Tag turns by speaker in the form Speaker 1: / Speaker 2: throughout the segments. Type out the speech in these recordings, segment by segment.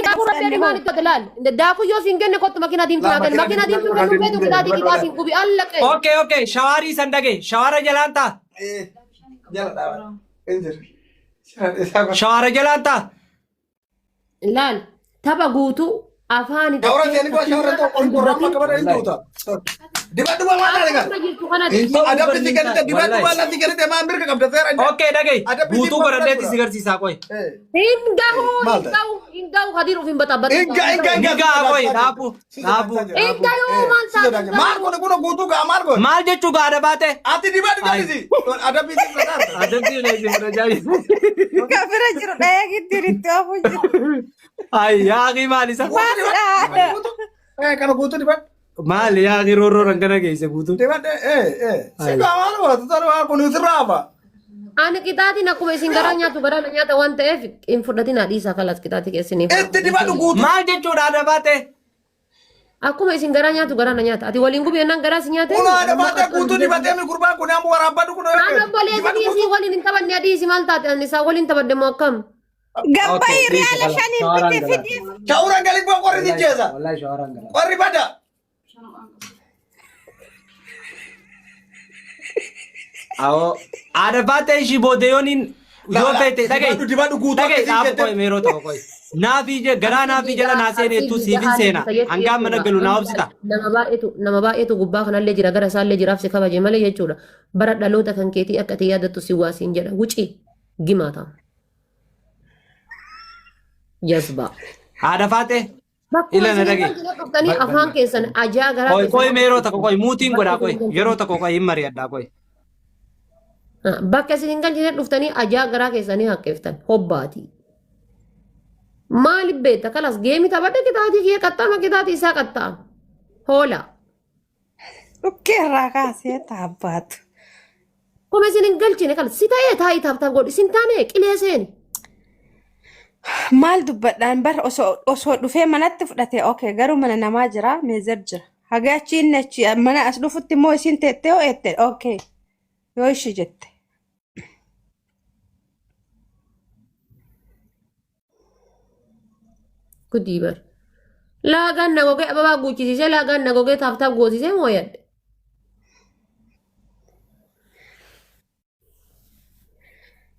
Speaker 1: داكو ربي أنا ما نتدلال داكو يو سينجن كنت ماكينة ديم تناقل ماكينة ديم تناقل بيتو كده دي كده سينكو بيقلك
Speaker 2: اوكي شواري سندقي شوارا جلانتا
Speaker 3: يلا انزل
Speaker 2: شوارا جلانتا
Speaker 1: لال تبا قوتو أفاني
Speaker 3: شاورا يعني كوا شاورا تو كون كورا ما كبر انتو تا دبا دبا ما لغا ada pitikan itu dibا dibا nanti kan itu mampir ke kabda tera
Speaker 2: اوكي دقي بوتو برندتي سيجر سيسا كوي
Speaker 1: Ingaw hadiru fin bata bata
Speaker 2: انغا كوي نابو
Speaker 1: Ingaw mansa
Speaker 3: mar ko ko gutu ga mar ko
Speaker 2: مال جچو غاده باته
Speaker 3: ati dibا dibا sih ada pitik besar
Speaker 2: adamti ne sibra jayi
Speaker 4: Kafira jiru daya gitu itu aku jiru.
Speaker 2: ay ya gi mali sa
Speaker 3: kalau gutu dibا
Speaker 2: mal ya gi roro rangana ge se butu
Speaker 3: dibا sih kamar ko taru aku nusra apa
Speaker 1: Ana kitati na kuma singaranya tu garana nyata wante infodati na disa kalas kitati ke sini
Speaker 3: dibا gutu
Speaker 2: mal jechو ada bate
Speaker 1: Aku mai singaranya tu garana nyata ati walingu bi nang garas nyata
Speaker 3: uno ada mata gutu dibا mi kurba ko namu waraba du ko
Speaker 1: Ana boleh si walin taban ni adi si malta ni sa walin tabad de mokam
Speaker 4: Gabay real عشان يبتدي فيديو.
Speaker 3: شاورا قال لك بقى قري جيزا
Speaker 2: والله شوارا قال
Speaker 3: قري بدا
Speaker 2: आओ ada bate shi bodeyonin yo pete dagay
Speaker 3: dibا gutu
Speaker 2: dagay आप कोई मेरो तो कोई ना fije gara na fije la na sene tu sivin sena anga mana galu na obsita
Speaker 1: nama baetu gubbaa kanallee jira gara isaallee jiraaf si kabaje malee jechuudha bara dhaloota kan keetii akka ati yaadattu si waasiin jedha wuci gimaata jazba
Speaker 2: ada fate ila na dagay
Speaker 1: dhuftanii afaan keessan ajaa garaa
Speaker 2: koy मेरो to koy mutin goda koy yero to koy himmari adda koy
Speaker 1: bakka isin kan jine dhuftanii ajaa garaa keessanii haqqeeftan hobbaati maaliif beekta kalas geemi taphadhe kitaatii kiyya qaxxaama kitaatii isaa qaxxaama hoola
Speaker 4: Oke rakasnya tabat.
Speaker 1: kuma isin hin galchine kalas si ta'ee taa'ii taaptaaf godhi isin taane qilee seeni
Speaker 4: Maal dubbadhaan bar osoo dhufee manatti fudhate okay garuu mana namaa jira meezer jira. Hagaachiin nachi mana as dhufutti immoo isin teettee ho'ette okay yoo ishi jette.
Speaker 1: Gudii bar laagaan na gogee ababaa guuchisiisee laagaan na gogee taaptaaf goosisee moo yadde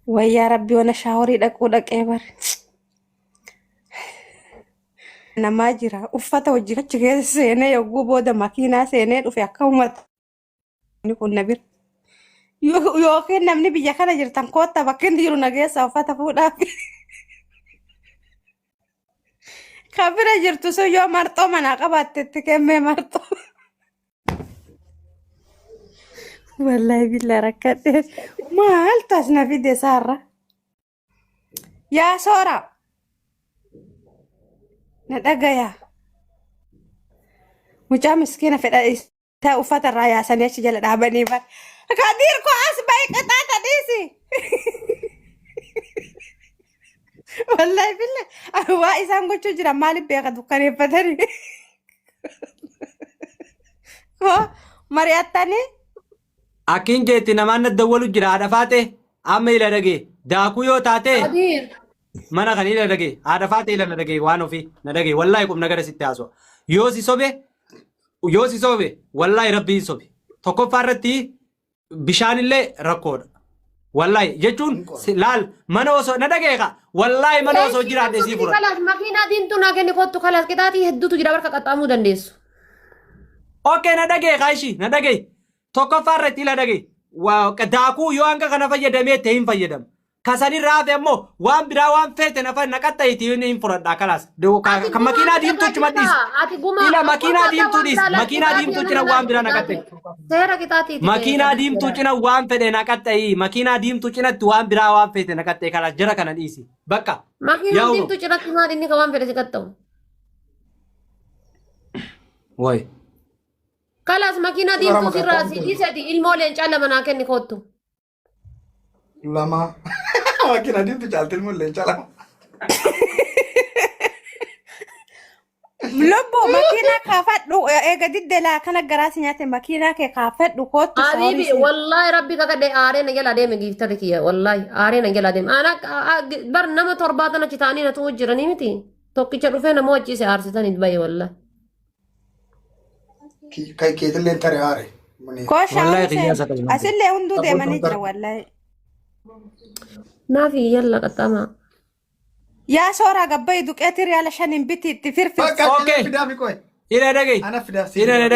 Speaker 4: Wayyaa rabbi wana shaaworii dhaquu dhaqee bar. Namaa jira uffata hojii achi keessa seenee yogguu booda makiinaa seenee dhufe akka uummata. Inni kun na bira. Yookiin namni biyya kana jirtan kootta bakka inni jiru nageessa uffata fuudhaaf. Kan bira jirtu sun yoo marxoo manaa qabaattetti kennee marxoo. Wallahi billa rakkadhee maaltu as na fide saarra. Yaa soora. Na dhagayaa. Mucaa miskiina fedha isaa uffata irraa yaasanii achi jala dhaabanii bara. Kadiir ko as bayi qaxaata dhiisi. Wallahi billahi waa isaan gochuu jira maaliif beeka dukkaneeffatanii. Ko mari'attanii.
Speaker 2: akin jeeti namaan dawwalu jira ada fate amma ila dage daaku yo taate
Speaker 1: Adiir
Speaker 2: mana kan ila dage ada fate ila na dage waan ofi na dage wallahi kum nagara sitti haso yoo si sobe wallahi rabbi sobe tokko farratti bishaanillee rakkoodha wallahi jechuun laal mana osoo na dage ka wallahi mana osoo jiraate si fura
Speaker 1: kalas makiinaa diimtuu naa kenni kottu kalas qixaatii hedduutu jira barka qaxxaamuu dandeessu
Speaker 2: okay na dage kaishi na dage tokko farratti ila dage waa daaku yoo hanga kana fayyadamee ta'e hin fayyadam kasani raafe ammoo waan biraa waan feete nafa naqatta iti hin furadha kalas kan makiinaa diimtuu cumadhis ila makiinaa diimtuu dhis makiinaa diimtuu cina waan biraa naqatte
Speaker 1: seera qixaatii
Speaker 2: makiinaa diimtuu cina waan fedhe naqatta makiinaa diimtuu cinatti waan biraa waan feete naqatte kalas jira kana dhiisi bakka
Speaker 1: makiinaa diimtuu cinatti maal inni ka waan fedhe si qaxxamu
Speaker 2: way
Speaker 1: kalas makiinaa diimtuu sirraa si dhiiseti ilmoo leencaa lama naa kenni kottu
Speaker 3: lama makina diimtuu caalti ilmoo leencaa lama
Speaker 4: Lobbo makiinaa kaafadhu eega diddeelaa kana garaasi nyaate makiinaa kee kaafadhu kootu
Speaker 1: Habibi wallahi rabbi kakadhe aaree na jala deeme giiftate kiyya wallahi aaree na jala deeme ana bar nama torbaatan achi taa'anii na tu'u jiranii miti tokkicha dhufee nama wajjise aarsitan itti baye wallahi.
Speaker 3: Kai keetillee tare haare.
Speaker 4: Kooshaa
Speaker 2: Wallahi qiyyaasa
Speaker 4: hojii
Speaker 2: qabna.
Speaker 4: asillee hunduu deemanii jira wallahi.
Speaker 1: Naafi yalla qaxxamaa.
Speaker 4: Yaa sooraa gabbayii duqeetii riyaala shaniin biti itti firfirsi.
Speaker 3: Bakka
Speaker 2: Okay.
Speaker 3: fidaa fi qoy.
Speaker 2: Ila dhagay.
Speaker 3: Ana fidaa.
Speaker 2: Ila na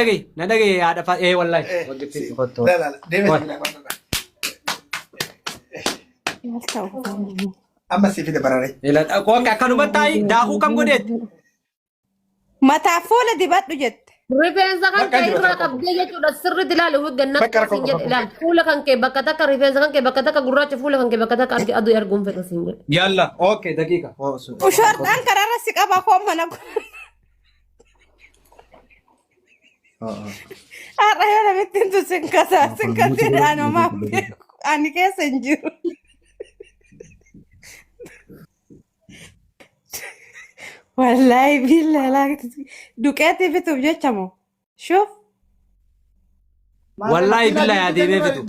Speaker 2: dhagay haadha fa wallahi.
Speaker 3: La deemee fidaa.
Speaker 4: Maal ta'u?
Speaker 3: Amma si fida barare.
Speaker 2: Ila qoqa akkanuma ta'i daakuu kam godheet.
Speaker 4: Mataa fuula dibadhu jette.
Speaker 1: Rifeensa kan kee irraa qabdee jechuudha sirriitti ilaali hojjanna siin jedhe ilaali fuula kan kee bakka takka rifeensa kan kee bakka takka gurraacha fuula kan kee bakka takka aduu arguun fedha siin jedhe.
Speaker 2: Yalla okay daqiiqa.
Speaker 4: Ushoortaan karaarra si qaba koo mana har'a yoo namitti hintu sinkatiin anumaa ani keessa hin jiru. Wallahi billahi laakti duqeetii fituuf jecha moo shuf
Speaker 2: Wallahi billahi adeemee fidu.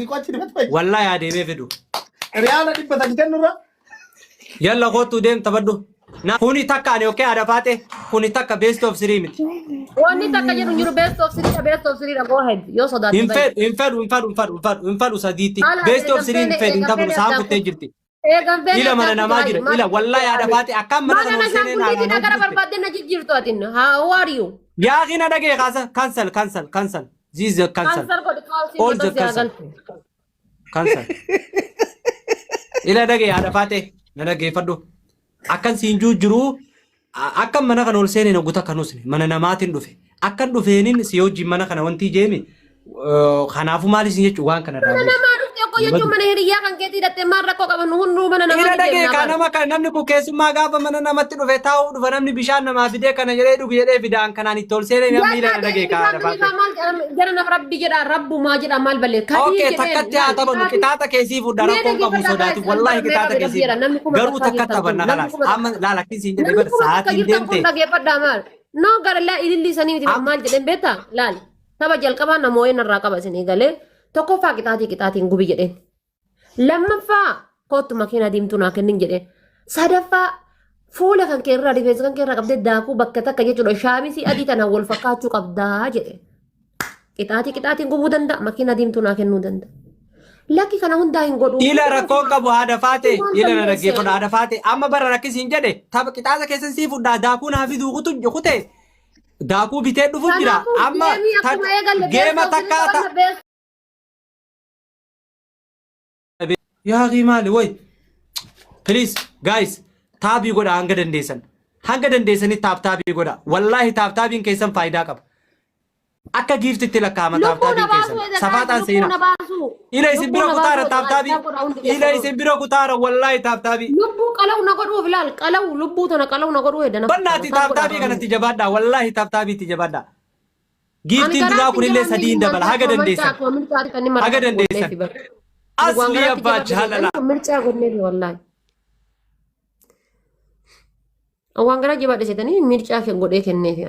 Speaker 2: Wallahi adeemee fidu.
Speaker 3: Riyaala dhibba takkiten nurra.
Speaker 2: Yalla kootu deem taphadhu. Na kuni takka ani okay haadha faate kuni takka best of three miti.
Speaker 1: Wanni takka jedhu jiru best of three dha go ahead yoo sodaatti
Speaker 2: Infedu sadiitti best of three infedu intabulu saan kuttee jirti. Ila mana namaa jira ila wallahi haadha faate akkam mana
Speaker 1: mana
Speaker 2: namaa seenee
Speaker 1: shaanguliitii
Speaker 2: naa
Speaker 1: nagara barbaadde na jijjiirtu atin how are you
Speaker 2: yaa kina dhagee kaasa cancel this is cancel
Speaker 1: kansar godhi kaalsii
Speaker 2: all the
Speaker 1: godha siyaa
Speaker 2: cancel ila dhagee haadha faate na dhageeffadhu akkan siin jiru akkan mana kana ol seenee guutaa kanusne mana namaatiin dhufe akkan dhufeenin si hojii mana kana wanti jeemi kanaafu maali sin jechu waan kana
Speaker 1: mana
Speaker 2: raawwatu
Speaker 1: namaa dhufte okko jechuun mana hiriyaa kan keetii hidhattee maal rakkoo qaban hunduu mana namaa
Speaker 2: ila dhagee ka nama kan namni kun keessummaa gaafa mana namatti dhufe taa'uu dhufa namni bishaan namaa fidee kana jedhee dhugu jedhee fidaan kanaan itti ol seenee namni ila dhagee ka haadha faate
Speaker 1: jara naf rabbi jedha rabbumaa jedha maal balee
Speaker 2: okay takkatti haa taphanu qixaaxa keessii fuudhaa rakkoon qabu sodaatu wallahi qixaaxa keessii garuu takkatti taphanna kalaas amma laalakkiin siin jedhe bar sa'aatiin deemte
Speaker 1: dhageeffadhaa maal no gara laa ililli sanii miti maal jedhen beektaa laal tapha jalqabaa namooyin irraa qaba isinii galee tokkoffaa qixaatiin gubi jedheen lammaffaa kootu makiina diimtuu naa kennin jedheen sadaffaa fuula kan kee irraa rifeensa kan kee irraa qabdee daakuu bakka takka jechuudha shaamisii adii tanaan wal fakkaachuu qabdaa jedheen qixaatiin gubuu danda'a makiina diimtuu naa kennuu danda'a. Lakki kana hundaa hin godhu.
Speaker 2: ila rakkoon qabu haadha faate ila na dhaggeeffadhu haadha faate amma bara rakkisiin jedhe tapha qixaaxa keessan sii fudhaa daakuu naa fiduu kute daakuu bitee dhufu jira amma geema takkaata yaa maali way please guys taabii godha hanga dandeessanii taabii godha wallahi taabiin keessan faayidaa qaba akka giiftitti lakkaa'ama taabiin keessan safaataan seenaa ila isin bira kutaara taabii ila isin bira kutaara wallahi taabii
Speaker 1: lubbuu qalau na godhuuf ilaal qalau lubbuu tana qalau na godhuu hedana
Speaker 2: bannaati taabii kanatti jabaadhaa wallahi taabiitti jabaadhaa giiftiin duraa kunillee sadii hin dabala haga dandeessan asli abbaa jaalala
Speaker 1: mircaa godhneefi wallahi waan gara jabaadha jetanii mircaa godhee kenneefi